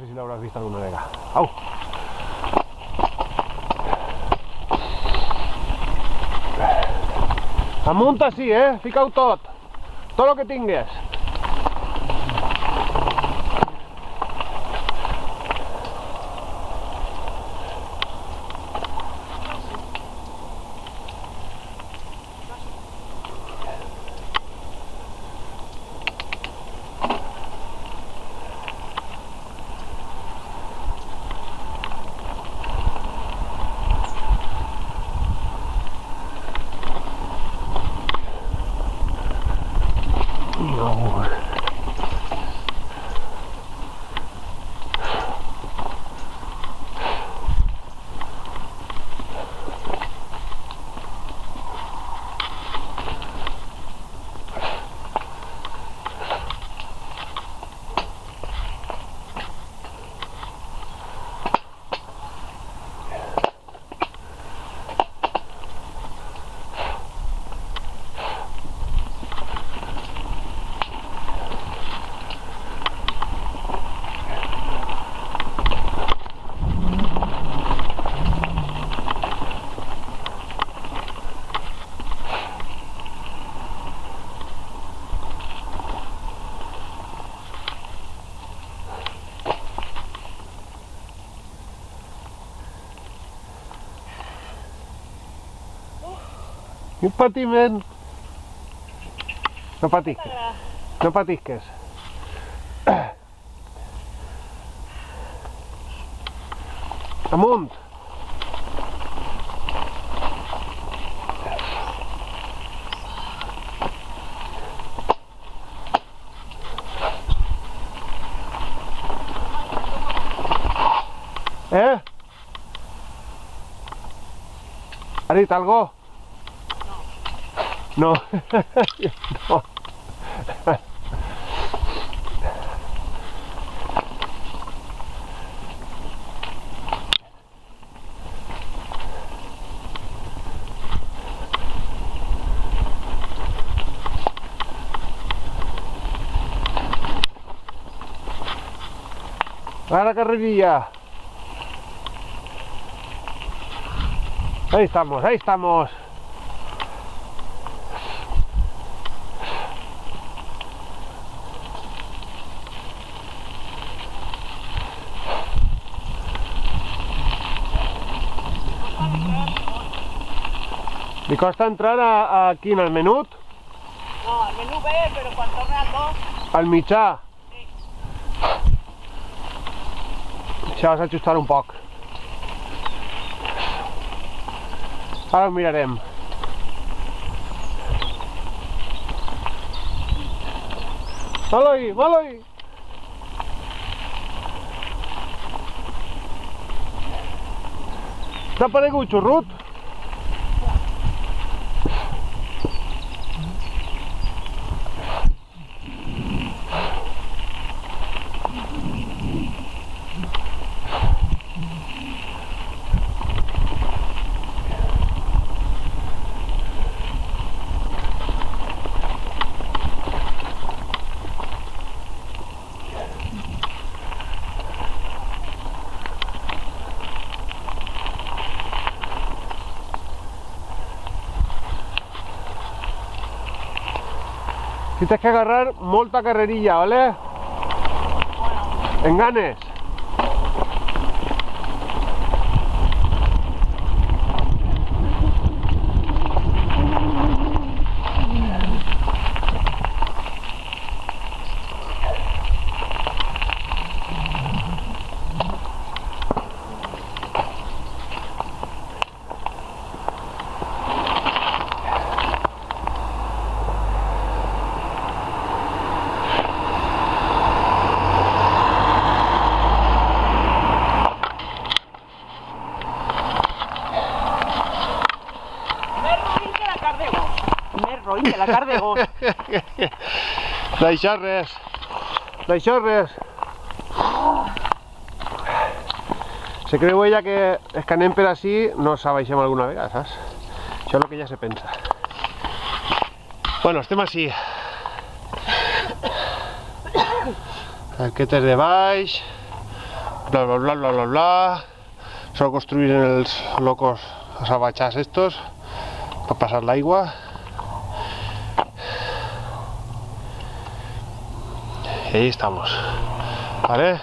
sé si lo habràs vist alguna vegada. Au! Amunt així, fica-ho tot. Tot el que tingues. Quin patiment! No patisques. No patisques. Amunt! ¿Has dit algo? No. No. A la carrerilla. Ahí estamos, ahí estamos. ¿Me costa entrar aquí en el menut? No, al menú B, però quan torna al 2... Al mitjà? Sí. Això has d'ajustar un poc. Ara ho mirarem. Mal-oi, mal-oi! T'ha aparegut xurrut? Tienes que agarrar molta carrerilla, ¿vale? Bueno. En ganes. Roïn de la carn de gos. D'això res. D'això res. Se creu ella que els que anem per ací no s'abaixem alguna vegada, saps? Això és el que ella se pensa. Bueno, estem ací. Arquetes de baix, bla bla bla bla bla bla. Solo construir els locos, els abachats estos para pasar la agua. Y ahí estamos, ¿vale?